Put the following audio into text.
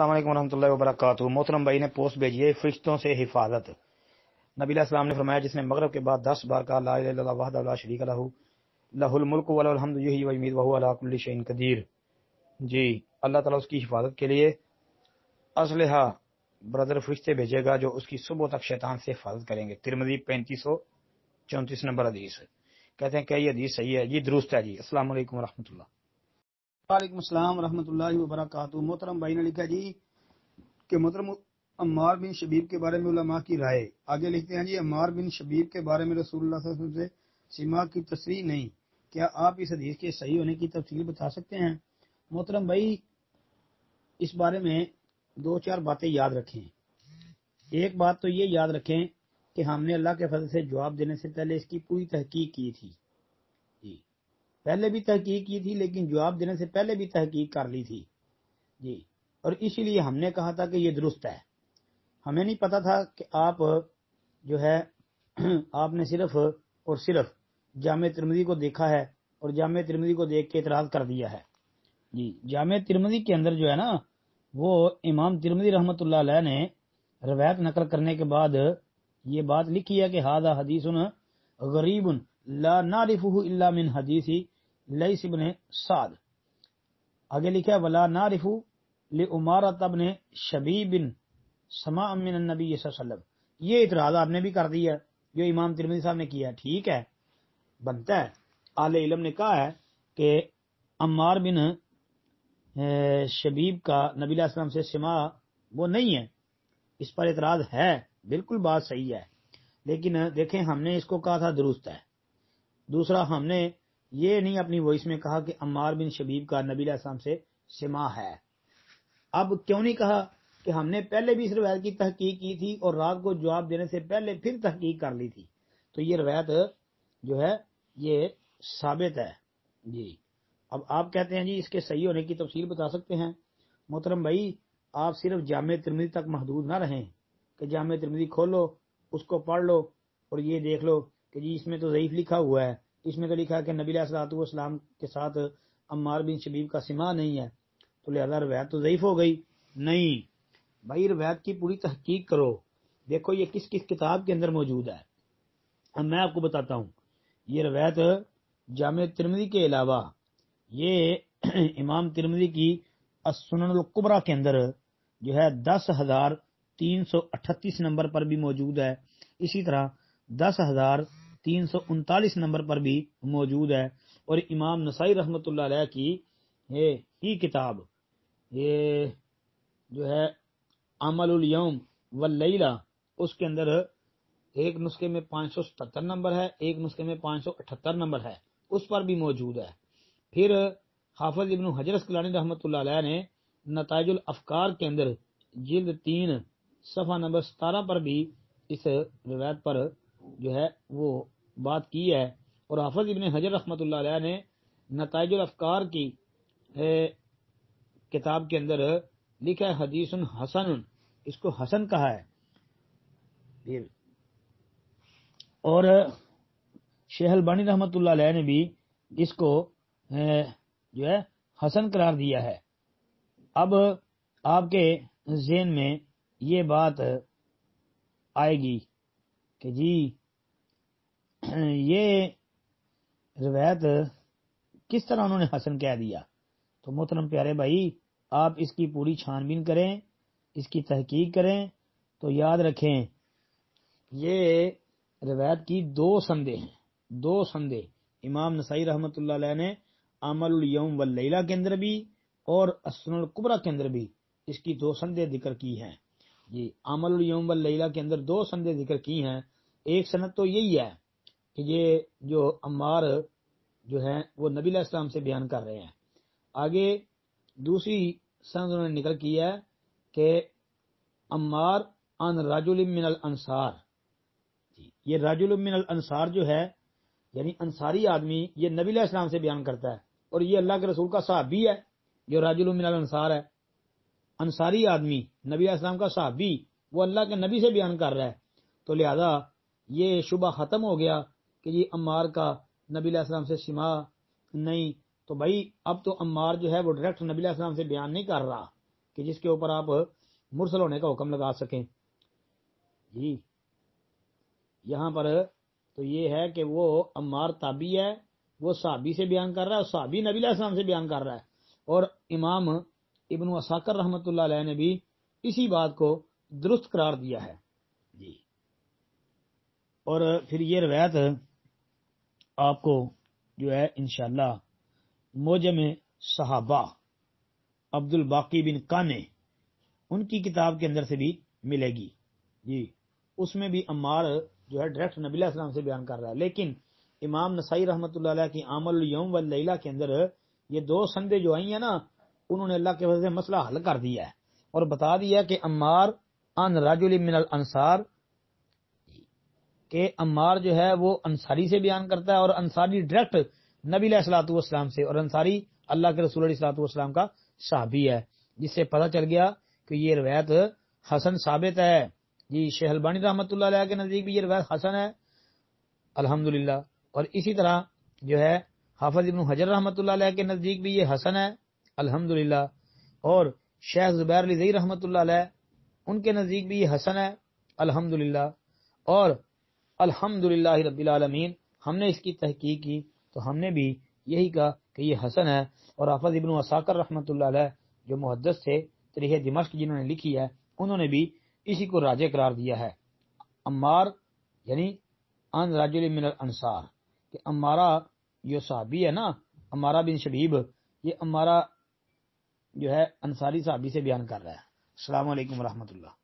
السلام علیکم ورحمۃ اللہ وبرکاتہ۔ محترم بھائی نے پوسٹ بھیجی ہے فرشتوں سے حفاظت۔ نبی علیہ السلام نے فرمایا جس نے مغرب کے بعد 10 بار کہا لا الہ الا اللہ وحدہ لا شریک لہ لہ الملک ولہ الحمد یحیی و یمیت وہو علی کل شیء قدیر، جی اللہ تعالیٰ اس کی حفاظت کے لیے اسلحہ برادر فرشتے بھیجے گا جو اس کی صبح تک شیطان سے حفاظت کریں گے۔ ترمذی 3534 نمبر حدیث۔ کہتے ہیں کہ یہ حدیث صحیح ہے، یہ درست ہے جی۔ السلام علیکم ورحمۃ اللہ۔ وعلیکم السلام ورحمۃ اللہ وبرکاتہ۔ محترم بھائی نے لکھا جی کہ محترم عمار بن شبیب کے بارے میں علماء کی رائے۔ آگے لکھتے ہیں جی عمار بن شبیب کے بارے میں رسول اللہ صلی اللہ علیہ وسلم سے سما کی تصریح نہیں، کیا آپ اس حدیث کے صحیح ہونے کی تفصیل بتا سکتے ہیں؟ محترم بھائی اس بارے میں 2-4 باتیں یاد رکھیں۔ ایک بات تو یہ یاد رکھیں کہ ہم نے اللہ کے فضل سے جواب دینے سے پہلے اس کی پوری تحقیق کی تھی جی، پہلے بھی تحقیق کی تھی لیکن جواب دینے سے پہلے بھی تحقیق کر لی تھی جی، اور اسی لیے ہم نے کہا تھا کہ یہ درست ہے۔ ہمیں نہیں پتا تھا کہ آپ جو ہے آپ نے صرف اور صرف جامع ترمذی کو دیکھا ہے اور جامع ترمذی کو دیکھ کے اعتراض کر دیا ہے جی۔ جامع ترمذی کے اندر جو ہے نا وہ امام ترمذی رحمۃ اللہ علیہ نے روایت نقل کرنے کے بعد یہ بات لکھی ہے کہ ھذا حدیث غریب لا نعرفه الا من حدیث لیث بن سعد۔ آگے لکھا ہے ولا نعرف لعمارۃ بن شبیب سماع من النبی صلی اللہ علیہ وسلم۔ یہ اعتراض آپ نے بھی کر دیا جو امام ترمذی صاحب نے کیا، ٹھیک ہے بنتا ہے۔ اہل علم نے کہا ہے کہ عمار بن شبیب کا نبی علیہ السلام سے سماع وہ نہیں ہے، اس پر اعتراض ہے، بالکل بات صحیح ہے، لیکن دیکھیں ہم نے اس کو کہا تھا درست ہے۔ دوسرا ہم نے یہ نہیں اپنی وائس میں کہا کہ عمار بن شبیب کا نبی علیہ السلام سے سماع ہے۔ اب کیوں نہیں کہا کہ ہم نے پہلے بھی اس روایت کی تحقیق کی تھی اور رات کو جواب دینے سے پہلے پھر تحقیق کر لی تھی، تو یہ روایت جو ہے یہ ثابت ہے جی۔ اب آپ کہتے ہیں جی اس کے صحیح ہونے کی تفصیل بتا سکتے ہیں۔ محترم بھائی آپ صرف جامع ترمذی تک محدود نہ رہیں کہ جامع ترمذی کھولو اس کو پڑھ لو اور یہ دیکھ لو کہ جی اس میں تو ضعیف لکھا ہوا ہے، اس میں تو لکھا ہے کہ نبی علیہ الصلوۃ والسلام کے ساتھ عمار بن شبیب کا سماع نہیں ہے تو لہذا روایت تو ضعیف ہو گئی۔ نہیں بھائی، روایت کی پوری تحقیق کرو، دیکھو یہ کس کس کتاب کے اندر موجود ہے۔ اب میں آپ کو بتاتا ہوں، یہ روایت جامع ترمذی کے علاوہ یہ امام ترمذی کی السنن الکبریٰ کے اندر جو ہے 10,338 نمبر پر بھی موجود ہے، اسی طرح 10,339 نمبر پر بھی موجود ہے، اور امام نسائی رحمۃ اللہ علیہ کی یہ کتاب یہ جو ہے عمل الیوم واللیلہ اس کے اندر ایک نسخے میں 577 نمبر ہے، ایک نسخے میں 578 نمبر ہے، اس پر بھی موجود ہے۔ پھر حافظ ابن حجر اسقلانی رحمۃ اللہ علیہ نے نتائج الافکار کے اندر جلد 3 صفحہ نمبر 17 پر بھی اس روایت پر جو ہے وہ بات کی ہے، اور حافظ ابن حجر رحمۃ اللہ علیہ نے نتائج الافکار کی کتاب کے اندر لکھا ہے حدیث حسن، اس کو حسن کہا ہے۔ پھر اور شیخ البانی رحمۃ اللہ علیہ نے بھی اس کو جو ہے حسن قرار دیا ہے۔ اب آپ کے ذہن میں یہ بات آئے گی کہ جی یہ روایت کس طرح انہوں نے حسن کہہ دیا، تو محترم پیارے بھائی آپ اس کی پوری چھان بین کریں، اس کی تحقیق کریں تو یاد رکھیں یہ روایت کی 2 سندیں ہیں، 2 سندیں امام نسائی رحمۃ اللہ علیہ نے عمل الیوم واللیلہ کے اندر بھی اور السنن الکبریٰ کے اندر بھی اس کی 2 سندیں ذکر کی ہیں جی۔ عمل الیوم واللیلہ کے اندر 2 سندیں ذکر کی ہیں۔ ایک سند تو یہی ہے کہ یہ جو عمار جو ہیں وہ نبی علیہ السلام سے بیان کر رہے ہیں۔ آگے دوسری سند انہوں نے نکل کی ہے کہ عمار عن رجل من الانصار جی، یہ رجل من الانصار جو ہے یعنی انصاری آدمی یہ نبی علیہ السلام سے بیان کرتا ہے، اور یہ اللہ کے رسول کا صحابی ہے جو رجل من الانصار ہے۔ انصاری آدمی نبی علیہ السلام کا صحابی وہ اللہ کے نبی سے بیان کر رہا ہے، تو لہذا یہ شبہ ختم ہو گیا کہ یہ عمار کا نبی علیہ السلام سے سماع نہیں، تو بھائی اب تو عمار جو ہے وہ ڈائریکٹ نبی علیہ السلام سے بیان نہیں کر رہا کہ کہ جس کے اوپر آپ مرسل ہونے کا حکم لگا سکیں. جی یہاں پر تو یہ ہے کہ وہ عمار تابعی ہے، وہ صحابی سے بیان کر رہا ہے، اور صحابی نبی علیہ السلام سے بیان کر رہا ہے، اور امام ابن عساکر رحمۃ اللہ علیہ نے بھی اسی بات کو درست قرار دیا ہے. جی اور پھر یہ روایت آپ کو جو ہے انشاءاللہ موجم صحابہ عبد الباقی بن کانے ان کی کتاب کے اندر سے بھی ملے گی. جی اس میں بھی عمار جو ہے ڈائریکٹ نبی علیہ السلام سے بیان کر رہا ہے، لیکن امام نسائی رحمۃ اللہ علیہ کی عمل الیوم واللیلہ کے اندر یہ دو سندیں جو آئی ہیں نا، انہوں نے اللہ کے وجہ سے مسئلہ حل کر دیا ہے اور بتا دیا کہ عمار ان رجل من الانصار، کہ عمار جو ہے وہ انصاری سے بیان کرتا ہے، اور انصاری ڈائریکٹ نبی علیہ الصلوۃ والسلام سے، اور انصاری اللہ کے رسول علیہ الصلوۃ والسلام کا صحابی ہے، جس سے پتہ چل گیا کہ یہ روایت حسن ثابت ہے. جی شیخ البانی رحمۃ اللہ علیہ کے نزدیک بھی یہ روایت حسن ہے الحمدللہ، اور اسی طرح جو ہے حافظ ابن حجر رحمۃ اللہ علیہ کے نزدیک بھی یہ حسن ہے الحمدللہ، اور شیخ زبیر لذی رحمۃ اللہ علیہ ان کے نزدیک بھی یہ حسن ہے الحمدللہ. اور الحمدللہ رب العالمین ہم نے اس کی تحقیق کی تو ہم نے بھی یہی کہا کہ یہ حسن ہے، اور حافظ ابن عساکر رحمۃ اللہ علیہ جو محدث تھے تاریخ دمشق جنہوں نے لکھی ہے، انہوں نے بھی اسی کو راجح قرار دیا ہے. عمار یعنی ان رجل من الانصار، کہ عمارہ جو صحابی ہے نا، عمارہ بن شبیب، یہ عمارہ جو ہے انصاری صحابی سے بیان کر رہا ہے. السلام علیکم ورحمۃ اللہ.